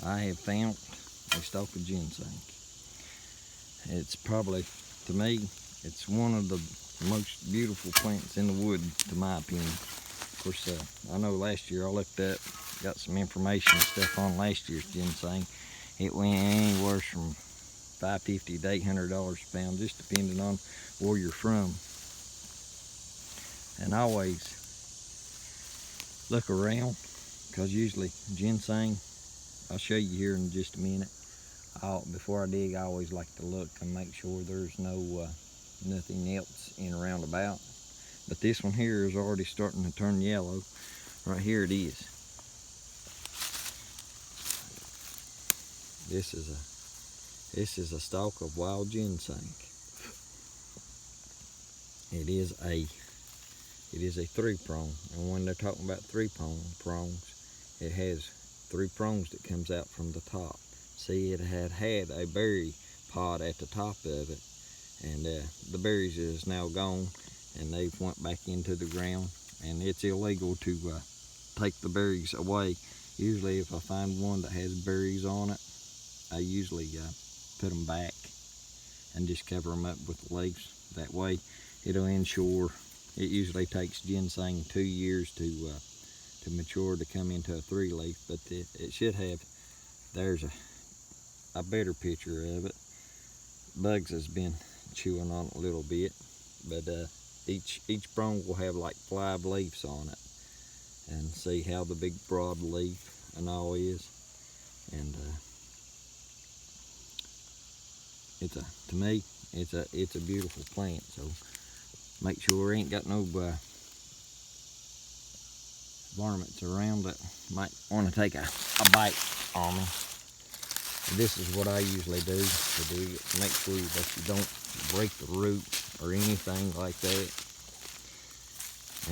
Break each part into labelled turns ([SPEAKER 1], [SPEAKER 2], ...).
[SPEAKER 1] I have found a stalk of ginseng. It's probably, to me, it's one of the most beautiful plants in the wood, to my opinion. Of course, I know last year I looked up, got some information and stuff on last year's ginseng. It went anywhere from $550 to $800 a pound, just depending on where you're from. And I always look around, because usually ginseng, I'll show you here in just a minute. Before I dig, I always like to look and make sure there's nothing else in around about. But this one here is already starting to turn yellow. Right here it is. This is a stalk of wild ginseng. It is a three-prong, and when they're talking about three-prongs, it has three prongs that comes out from the top. See, it had a berry pod at the top of it, and the berries is now gone, and they've went back into the ground, and it's illegal to take the berries away. Usually if I find one that has berries on it, I usually put them back and just cover them up with the leaves. That way it'll ensure. It usually takes ginseng 2 years to mature to come into a three leaf, but it should have. There's a better picture of it. Bugs has been chewing on it a little bit, but each prong will have like 5 leaves on it, and see how the big broad leaf and all is. And to me it's a beautiful plant. So make sure it ain't got no varmints around that might want to take a bite on me. This is what I usually do to make sure that you don't break the root or anything like that.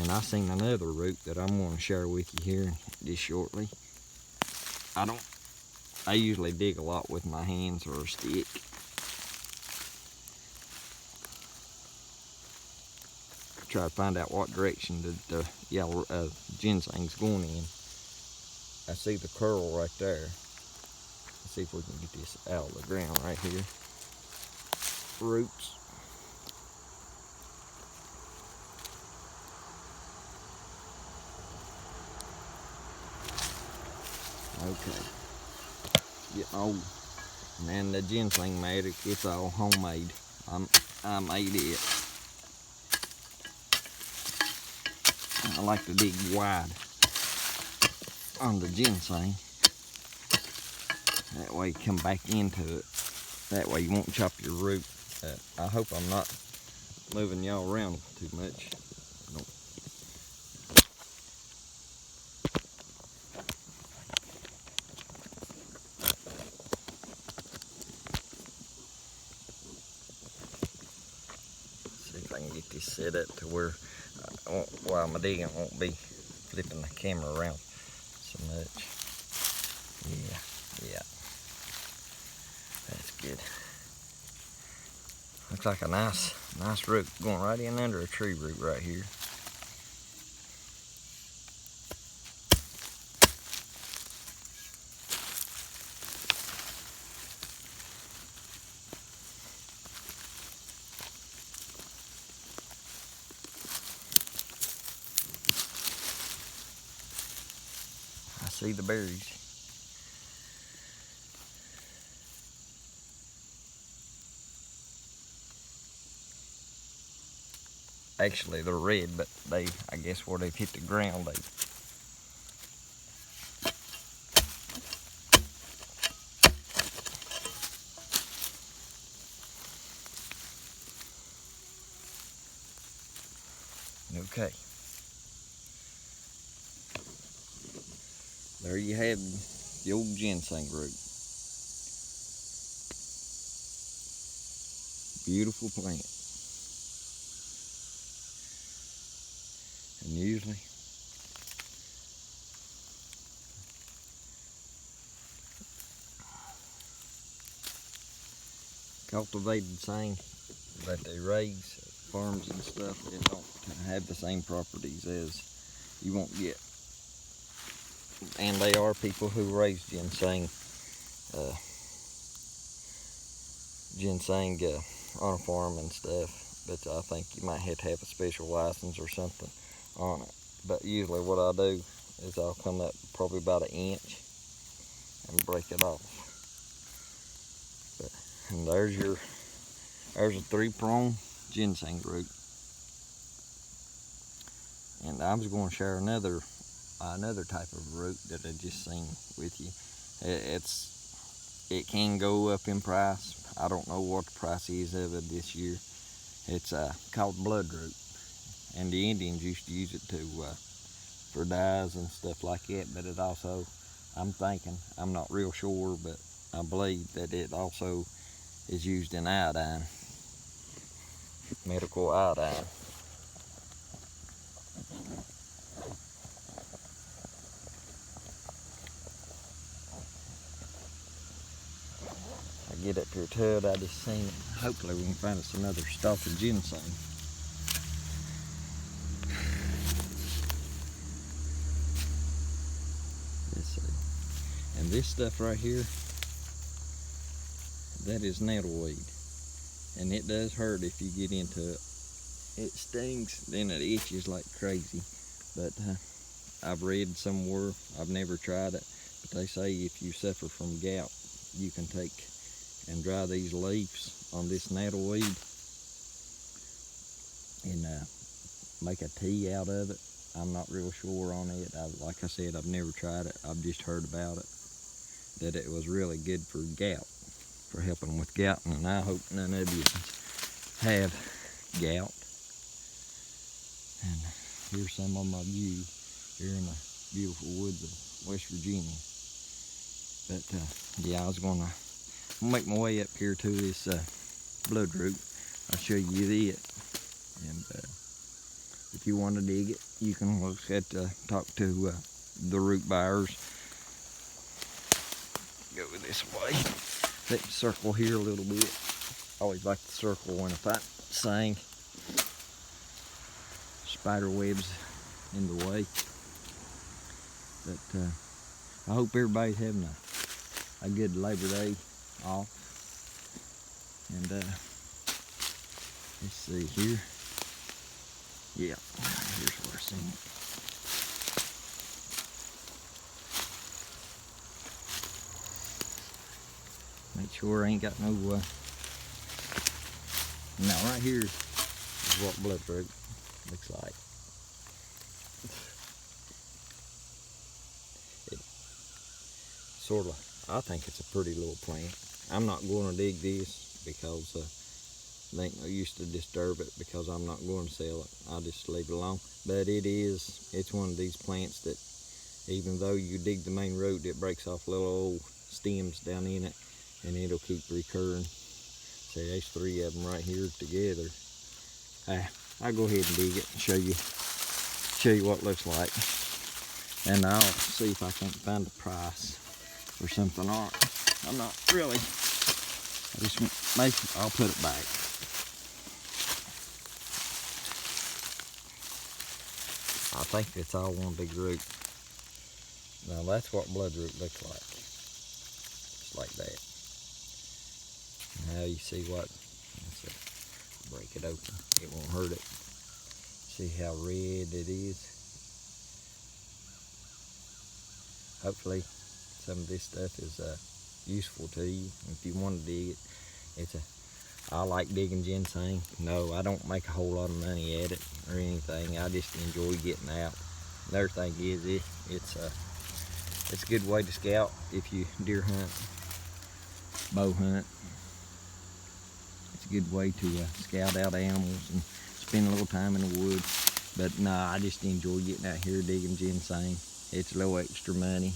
[SPEAKER 1] And I seen another root that I'm going to share with you here just shortly. I usually dig a lot with my hands or a stick. Try to find out what direction the yellow ginseng's going in. I see the curl right there. Let's see if we can get this out of the ground right here. Roots. Okay. Getting old. And then the ginseng matter, it's all homemade. I made it. I like to dig wide on the ginseng. That way you come back into it. That way you won't chop your root. I hope I'm not moving y'all around too much. See if I can get this set up to where while I'm digging, I won't be flipping the camera around so much. Yeah. That's good. Looks like a nice root going right in under a tree root right here. I see the berries. Actually, they're red, but I guess where they've hit the ground, okay. There you have the old ginseng root. Beautiful plant. And usually cultivated same that they raise at farms and stuff, it don't have the same properties as you won't get. And they are people who raise ginseng ginseng on a farm and stuff, but I think you might have to have a special license or something on it. But usually what I do is I'll come up probably about an inch and break it off. And there's a 3-prong ginseng root. And I was going to share another type of root that I just seen with you. It can go up in price. I don't know what the price is of it this year. It's called bloodroot, and the Indians used to use it for dyes and stuff like that. But it also, I'm not real sure, but I believe that it also is used in iodine, medical iodine. I get up here to it, I just seen it. Hopefully we can find us another stalk of ginseng. Let's see. And this stuff right here, that is nettleweed. And it does hurt if you get into it. It stings, then it itches like crazy. But I've read somewhere, I've never tried it, but they say if you suffer from gout, you can take and dry these leaves on this nettleweed and make a tea out of it. I'm not real sure on it. Like I said, I've never tried it. I've just heard about it, that it was really good for gout, for helping with gout, and I hope none of you have gout. And here's some of my view here in the beautiful woods of West Virginia. But yeah, I was gonna make my way up here to this bloodroot. I'll show you it, and if you want to dig it, you can look at talk to the root buyers. Go this way. Let me circle here a little bit. I always like to circle when I find saying spider webs in the way. But I hope everybody's having a good Labor Day off. And let's see here. Yeah, here's where I seen it. Make sure I ain't got no. Now right here is what bloodroot looks like. It sort of, I think it's a pretty little plant. I'm not going to dig this because I ain't no use to disturb it, because I'm not going to sell it. I'll just leave it alone. But it's one of these plants that even though you dig the main root, it breaks off little old stems down in it, and it'll keep recurring. See, there's 3 of them right here together. I'll go ahead and dig it and show you what it looks like, and I'll see if I can't find a price or something on it. I'm not really. I'll put it back. I think it's all one big root. Now that's what bloodroot looks like. Just like that. Now you see what, let's see, break it open, it won't hurt it. See how red it is? Hopefully some of this stuff is useful to you. If you want to dig it, I like digging ginseng. No, I don't make a whole lot of money at it or anything. I just enjoy getting out. Another thing is it's a good way to scout if you deer hunt, bow hunt. It's a good way to scout out animals and spend a little time in the woods. But no, I just enjoy getting out here digging ginseng. It's a little extra money.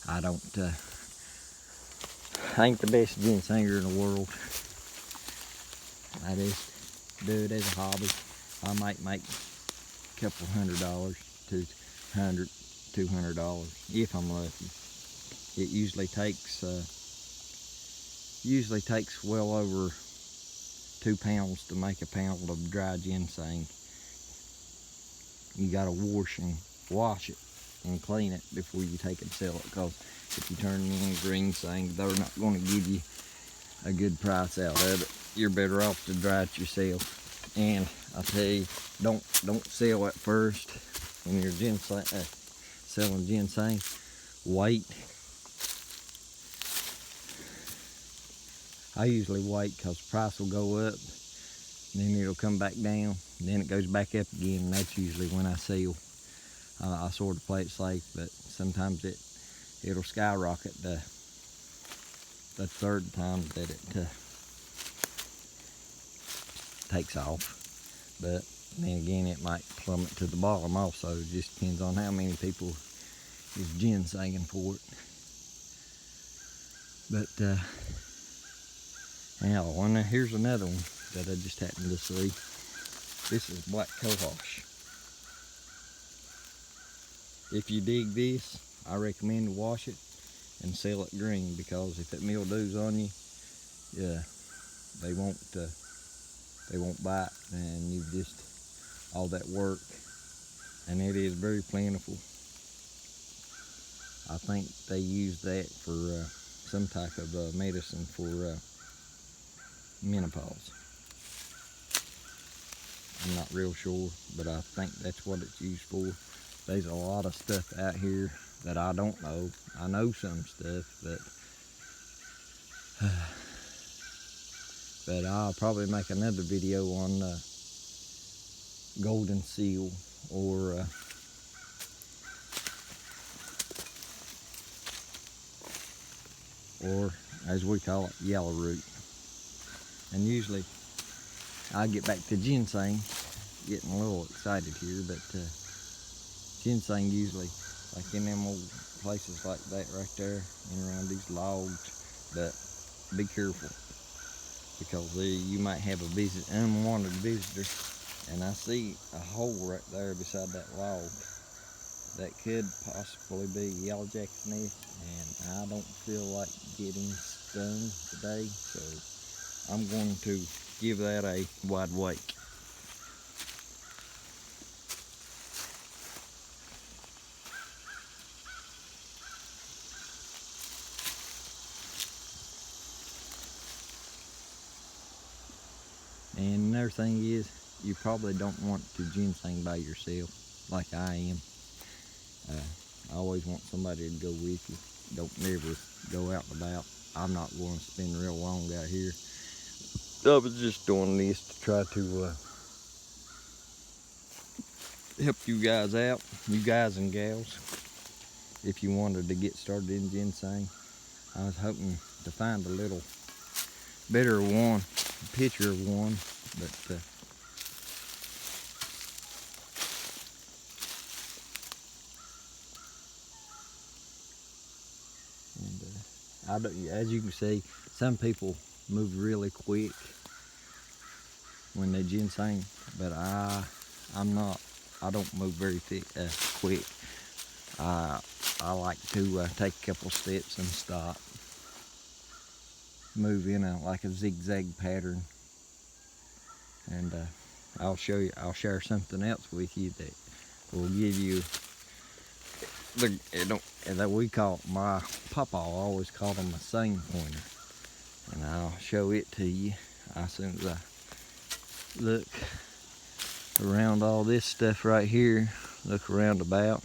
[SPEAKER 1] I ain't the best ginsenger in the world. I just do it as a hobby. I might make a couple $100 to $200 if I'm lucky. It usually takes well over 2 pounds to make a pound of dry ginseng. You gotta wash it and clean it before you take it and sell it, because if you turn it into ginseng, they're not going to give you a good price out of it. You're better off to dry it yourself. And I tell you, don't sell at first when you're selling ginseng. Wait. I usually wait because the price will go up, then it'll come back down, then it goes back up again, and that's usually when I sell. I sort of play it safe, but sometimes it'll skyrocket the third time that it takes off. But then again, it might plummet to the bottom also. It just depends on how many people is ginsenging for it. But now, here's another one that I just happened to see. This is black cohosh. If you dig this, I recommend to wash it and sell it green, because if it mildews on you, they won't bite, and you've just all that work. And it is very plentiful. I think they use that for some type of medicine for menopause. I'm not real sure, but I think that's what it's used for. There's a lot of stuff out here that I don't know. I know some stuff, but I'll probably make another video on golden seal, or as we call it, yellow root. And usually I get back to ginseng, getting a little excited here, but ginseng usually, like in them old places like that right there, and around these logs. But be careful, because you might have a unwanted visitor. And I see a hole right there beside that log that could possibly be a yellow jacket's nest, and I don't feel like getting stung today, so I'm going to give that a wide wake. And another thing is, you probably don't want to ginseng by yourself like I am. I always want somebody to go with you. Don't never go out and about. I'm not going to spend real long out here. I was just doing this to try to help you guys out, you guys and gals. If you wanted to get started in ginseng, I was hoping to find a little better one, a picture of one, but as you can see, some people move really quick when they ginseng, but I'm not. I don't move very quick. I like to take a couple steps and stop. Move in like a zigzag pattern, and I'll share something else with you that will give you that we call, my papa always called them a seine pointer, and I'll show it to you as soon as I look around all this stuff right here, look around about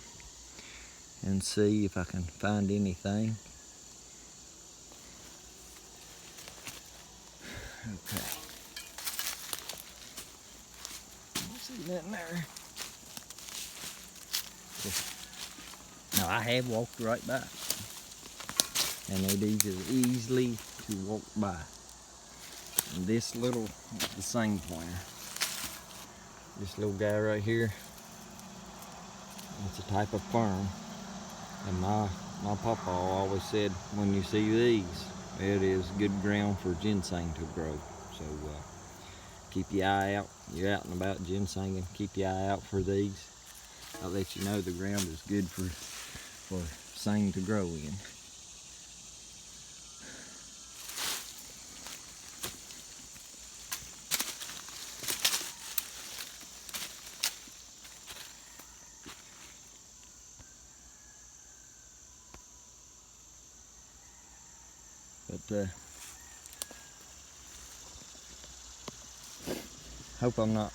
[SPEAKER 1] and see if I can find anything. Okay. See nothing there. Now I have walked right by, and it is easily to walk by. And this little, the seine pointer, this little guy right here, it's a type of fern. And my papa always said, when you see these, it is good ground for ginseng to grow. So keep your eye out. You're out and about ginsenging, keep your eye out for these. I'll let you know the ground is good for seng to grow in. But hope I'm not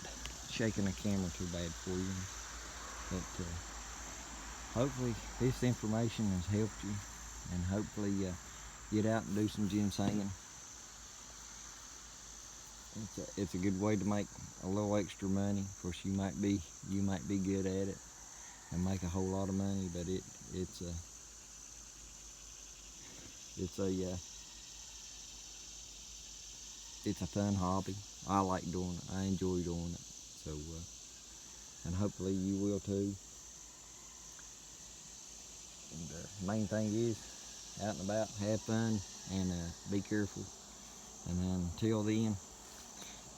[SPEAKER 1] shaking the camera too bad for you. But hopefully this information has helped you, and hopefully get out and do some ginsenging. It's a good way to make a little extra money. Of course, you might be good at it and make a whole lot of money, but it's a fun hobby. I like doing it. I enjoy doing it. So and hopefully you will too. And the main thing is, out and about, have fun, and be careful. And until then,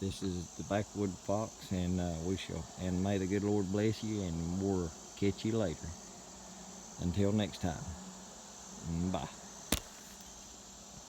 [SPEAKER 1] this is the Backwood Fox, and and may the good Lord bless you, and we'll catch you later. Until next time, bye.